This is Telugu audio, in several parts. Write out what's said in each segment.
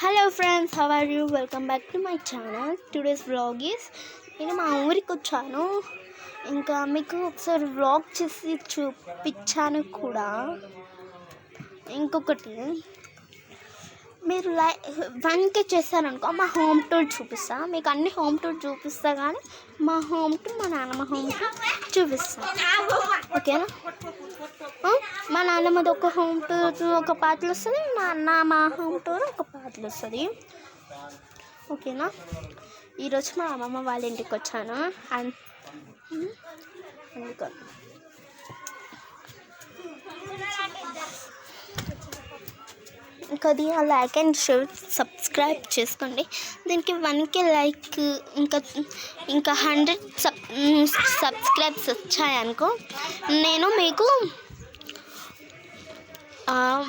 Hello friends, how are you? Welcome back to my channel. Today's vlog is నేను మా ఊరికి వచ్చాను. ఇంకా మీకు ఒకసారి వ్లాగ్ చేసి చూపించాను కూడా. ఇంకొకటి, మీరు 1K చేశారనుకో మా హోమ్ టూర్ చూపిస్తా. మీకు అన్ని హోమ్ టూర్ చూపిస్తా, కానీ మా హోమ్ టూర్ మా నాన్నమ్మ హోమ్ టూర్ చూపిస్తా. ఓకేనా? మా నాన్నమ్మది ఒక హోమ్ టూర్ ఒక పాటలు వస్తుంది, మా హోమ్ టూర్ ఒక పాటలు వస్తుంది. ఓకేనా? ఈరోజు మా అమ్మమ్మ వాళ్ళ ఇంటికి వచ్చాను. అందుకని ఇంకా లైక్ అండ్ షేర్ సబ్స్క్రైబ్ చేసుకోండి. దీనికి 1K లైక్ ఇంకా 100 సబ్స్క్రైబ్స్ వచ్చాయనుకో, నేను మీకు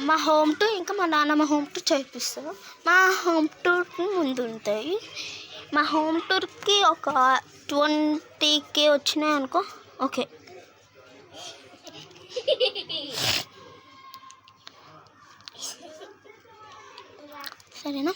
మా హోమ్ టూర్ ఇంకా మా నాన్నమ్మ హోమ్ టూర్ చేపిస్తాను. మా హోమ్ టూర్కి ముందు ఉంటాయి. మా హోమ్ టూర్కి ఒక 20K వచ్చినాయి అనుకో. ఓకే, సరేనా?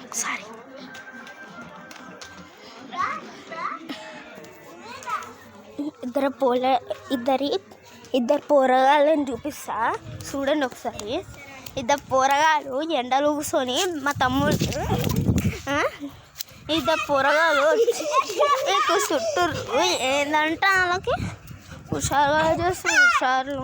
ఒకసారి ఇద్దరు పోరగాళ్ళని చూపిస్తా, చూడండి ఒకసారి. ఇద్దరు పోరగాళ్ళు ఎండలు కూర్చొని మా తమ్ముడు ఇద్దరు పోరగాళ్ళు చుట్టూరు ఏంటంటే వాళ్ళకి హుషారుగా చేస్తారు. హుషారు